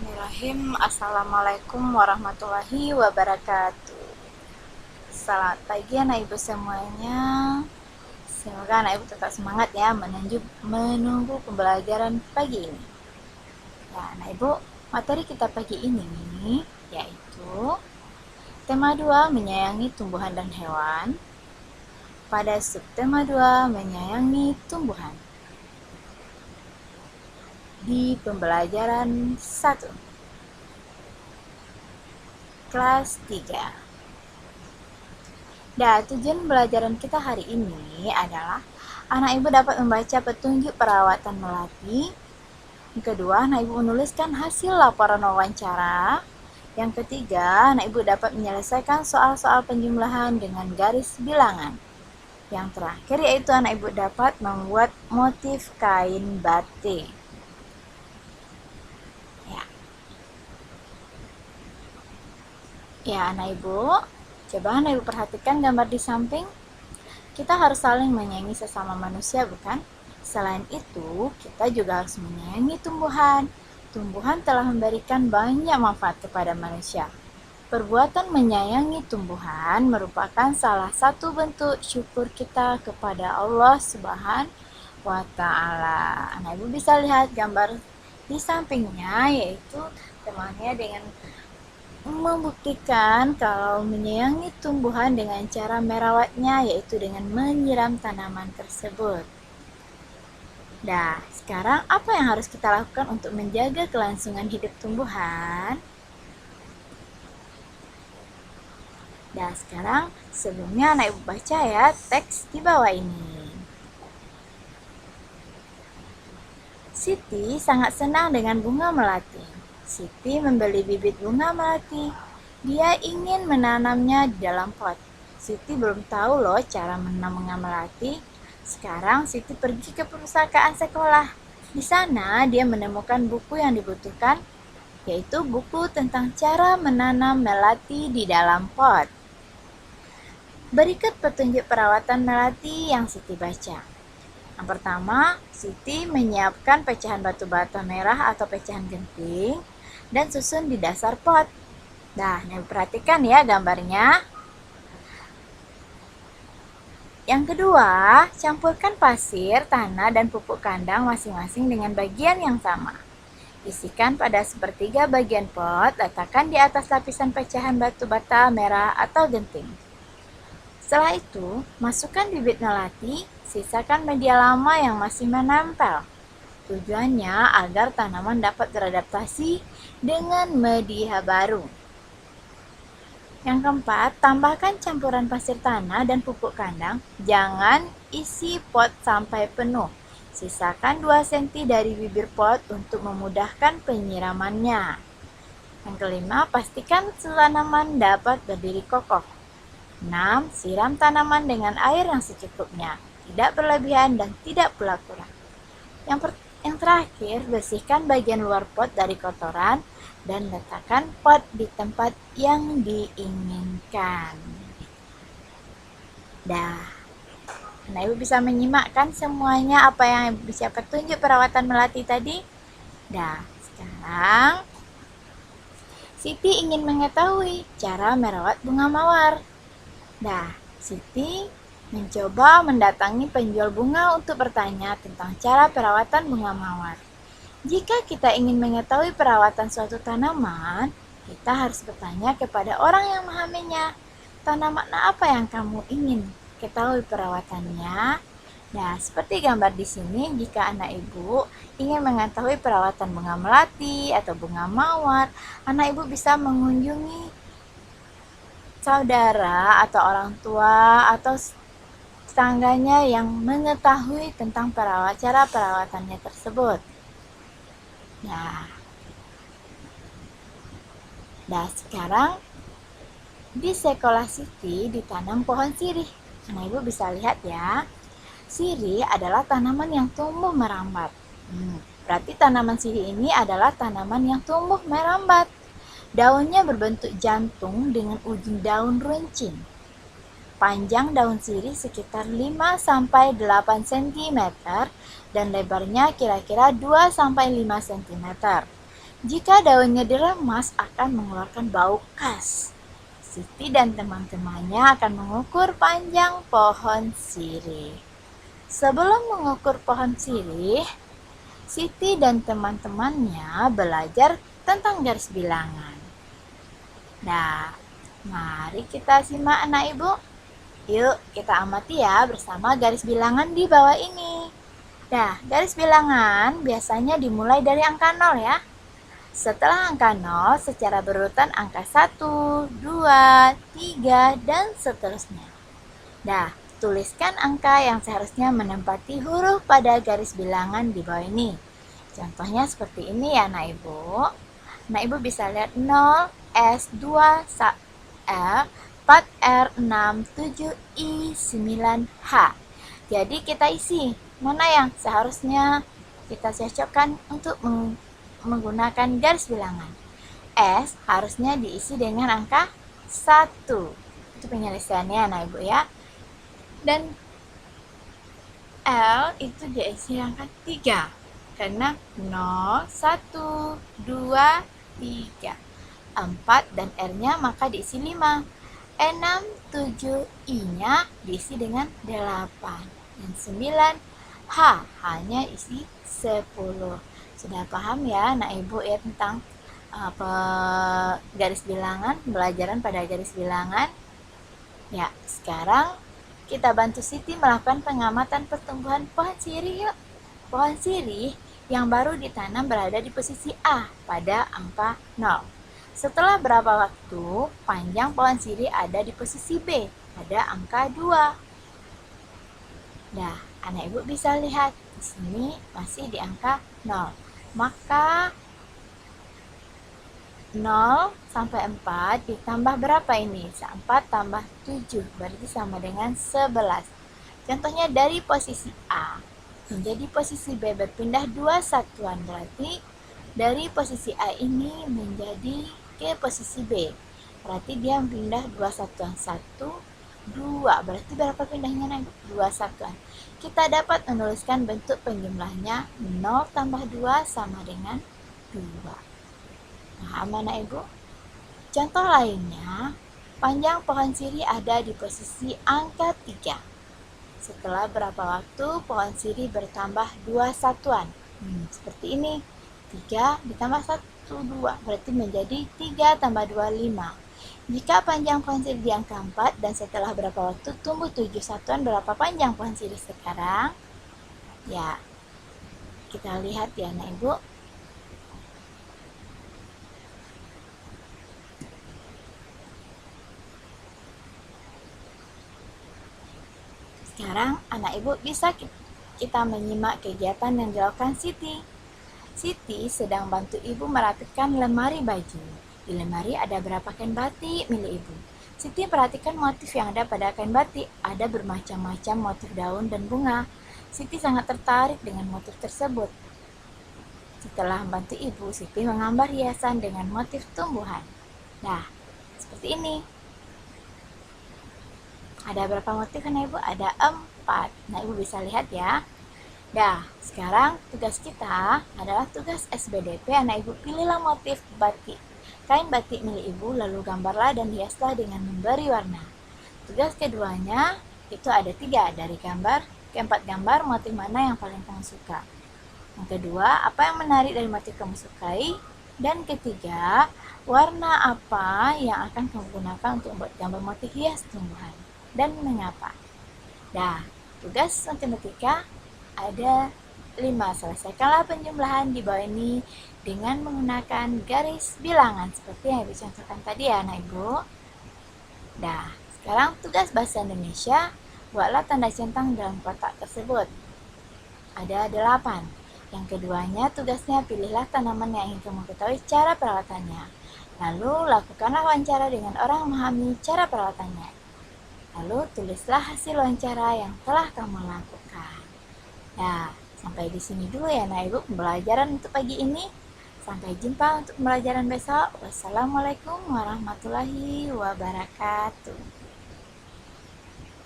Bismillahirrahmanirrahim. Assalamualaikum warahmatullahi wabarakatuh. Selamat pagi anak ibu semuanya. Semoga anak ibu tetap semangat ya menunggu pembelajaran pagi ini. Ya anak ibu, materi kita pagi ini yaitu tema 2 menyayangi tumbuhan dan hewan. Pada subtema 2 menyayangi tumbuhan. Di pembelajaran 1 kelas 3. Tujuan pembelajaran kita hari ini adalah anak ibu dapat membaca petunjuk perawatan melati. Yang kedua, anak ibu menuliskan hasil laporan wawancara. Yang ketiga, anak ibu dapat menyelesaikan soal-soal penjumlahan dengan garis bilangan. Yang terakhir yaitu anak ibu dapat membuat motif kain batik. Ya anak ibu, coba anak ibu perhatikan gambar di samping. Kita harus saling menyayangi sesama manusia, bukan? Selain itu, kita juga harus menyayangi tumbuhan. Tumbuhan telah memberikan banyak manfaat kepada manusia. Perbuatan menyayangi tumbuhan merupakan salah satu bentuk syukur kita kepada Allah Subhanahu wa Ta'ala. Anak ibu bisa lihat gambar di sampingnya, yaitu temannya dengan membuktikan kalau menyayangi tumbuhan dengan cara merawatnya, yaitu dengan menyiram tanaman tersebut. Nah, sekarang apa yang harus kita lakukan untuk menjaga kelangsungan hidup tumbuhan? Nah, sekarang sebelumnya anak ibu baca ya teks di bawah ini. Siti sangat senang dengan bunga melati. Siti membeli bibit bunga melati. Dia ingin menanamnya di dalam pot. Siti belum tahu loh cara menanam bunga melati. Sekarang Siti pergi ke perpustakaan sekolah. Di sana dia menemukan buku yang dibutuhkan, yaitu buku tentang cara menanam melati di dalam pot. Berikut petunjuk perawatan melati yang Siti baca. Yang pertama, Siti menyiapkan pecahan batu bata merah atau pecahan genting dan susun di dasar pot. Nah, perhatikan ya gambarnya. Yang kedua, campurkan pasir, tanah, dan pupuk kandang masing-masing dengan bagian yang sama. Isikan pada sepertiga bagian pot, letakkan di atas lapisan pecahan batu bata merah atau genting. Setelah itu, masukkan bibit melati, sisakan media lama yang masih menempel. Tujuannya agar tanaman dapat beradaptasi dengan media baru. Yang keempat, tambahkan campuran pasir tanah dan pupuk kandang. Jangan isi pot sampai penuh. Sisakan 2 cm dari bibir pot untuk memudahkan penyiramannya. Yang kelima, pastikan tanaman dapat berdiri kokoh. 6. Siram tanaman dengan air yang secukupnya, tidak berlebihan dan tidak pula kurang. Yang terakhir, bersihkan bagian luar pot dari kotoran dan letakkan pot di tempat yang diinginkan. Dah, nah ibu bisa menyimakkan semuanya apa yang ibu bisa petunjuk perawatan melati tadi. Dah, sekarang Siti ingin mengetahui cara merawat bunga mawar. Dah, Siti mencoba mendatangi penjual bunga untuk bertanya tentang cara perawatan bunga mawar. Jika kita ingin mengetahui perawatan suatu tanaman, kita harus bertanya kepada orang yang memahaminya. Tanaman apa yang kamu ingin ketahui perawatannya? Nah, seperti gambar di sini, jika anak ibu ingin mengetahui perawatan bunga melati atau bunga mawar, anak ibu bisa mengunjungi saudara atau orang tua atau tetangganya yang mengetahui tentang cara perawatannya tersebut. Nah, sekarang di sekolah Siti ditanam pohon sirih. Nah, ibu bisa lihat ya. Sirih adalah tanaman yang tumbuh merambat. Berarti tanaman sirih ini adalah tanaman yang tumbuh merambat. Daunnya berbentuk jantung dengan ujung daun runcing. Panjang daun sirih sekitar 5-8 cm dan lebarnya kira-kira 2-5 cm. Jika daunnya diremas akan mengeluarkan bau khas. Siti dan teman-temannya akan mengukur panjang pohon sirih. Sebelum mengukur pohon sirih, Siti dan teman-temannya belajar tentang garis bilangan. Nah, mari kita simak anak ibu. Yuk kita amati ya bersama garis bilangan di bawah ini. Nah, garis bilangan biasanya dimulai dari angka 0 ya. Setelah angka 0, secara berurutan angka 1, 2, 3, dan seterusnya. Nah, tuliskan angka yang seharusnya menempati huruf pada garis bilangan di bawah ini. Contohnya seperti ini ya, anak ibu. Anak ibu bisa lihat 0, S, 2, L, 4, R, 6, 7, I, 9, H. Jadi kita isi mana yang seharusnya kita cocokkan untuk menggunakan garis bilangan. S harusnya diisi dengan angka 1. Itu penyelesaiannya anak ibu ya. Dan L itu diisi angka 3. Karena 0, 1, 2, 3. 4 dan R-nya maka diisi 5. 6, 7, I-nya diisi dengan 8. Dan 9, H hanya isi 10. Sudah paham ya anak ibu ya tentang garis bilangan, pembelajaran pada garis bilangan? Ya, sekarang kita bantu Siti melakukan pengamatan pertumbuhan pohon sirih yuk. Pohon sirih yang baru ditanam berada di posisi A pada angka 0. Setelah berapa waktu, panjang pohon sirih ada di posisi B pada angka 2. Nah, anak ibu bisa lihat di sini masih di angka 0. Maka 0 sampai 4 ditambah berapa ini? 4 tambah 7 berarti sama dengan 11. Contohnya dari posisi A menjadi posisi B berpindah 2 satuan, berarti dari posisi A ini menjadi ke posisi B. Berarti dia pindah 2 satuan. 1, 2. Berarti berapa pindahnya? 2 satuan. Kita dapat menuliskan bentuk penjumlahnya 0 tambah 2 sama dengan 2. Nah, anak ibu? Contoh lainnya, panjang pohon sirih ada di posisi angka 3. Setelah berapa waktu pohon sirih bertambah 2 satuan? Seperti ini. 3 ditambah 1, 2. Berarti menjadi 3 tambah 2, 5. Jika panjang pohon sirih di angka 4 dan setelah berapa waktu tumbuh 7 satuan, berapa panjang pohon sirih sekarang? Ya, kita lihat ya anak ibu. Sekarang anak ibu bisa kita menyimak kegiatan yang dilakukan Siti. Siti sedang bantu ibu merapikan lemari baju. Di lemari ada berapa kain batik milik ibu. Siti perhatikan motif yang ada pada kain batik. Ada bermacam-macam motif daun dan bunga. Siti sangat tertarik dengan motif tersebut. Setelah membantu ibu, Siti menggambar hiasan dengan motif tumbuhan. Nah, seperti ini. Ada berapa motif kan ibu? Ada 4. Nah, ibu bisa lihat ya. Nah, sekarang tugas kita adalah tugas SBDP. Anak ibu pilihlah motif batik, kain batik milik ibu, lalu gambarlah dan hiaslah dengan memberi warna. Tugas keduanya itu ada 3. Dari keempat gambar, motif mana yang paling kamu suka. Yang kedua, apa yang menarik dari motif kamu sukai. Dan ketiga, warna apa yang akan kamu gunakan untuk membuat gambar motif hias tumbuhan. Dan mengapa. Nah, tugas matematika ada 5. Selesaikanlah penjumlahan di bawah ini dengan menggunakan garis bilangan seperti yang ibu contohkan tadi ya anak ibu. Nah, sekarang tugas bahasa Indonesia, buatlah tanda centang dalam kotak tersebut. Ada 8. Yang keduanya tugasnya pilihlah tanaman yang ingin kamu ketahui cara perawatannya. Lalu lakukanlah wawancara dengan orang yang memahami cara perawatannya. Lalu tulislah hasil wawancara yang telah kamu lakukan. Nah, sampai di sini dulu ya anak ibu pembelajaran untuk pagi ini. Sampai jumpa untuk pembelajaran besok. Wassalamualaikum warahmatullahi wabarakatuh.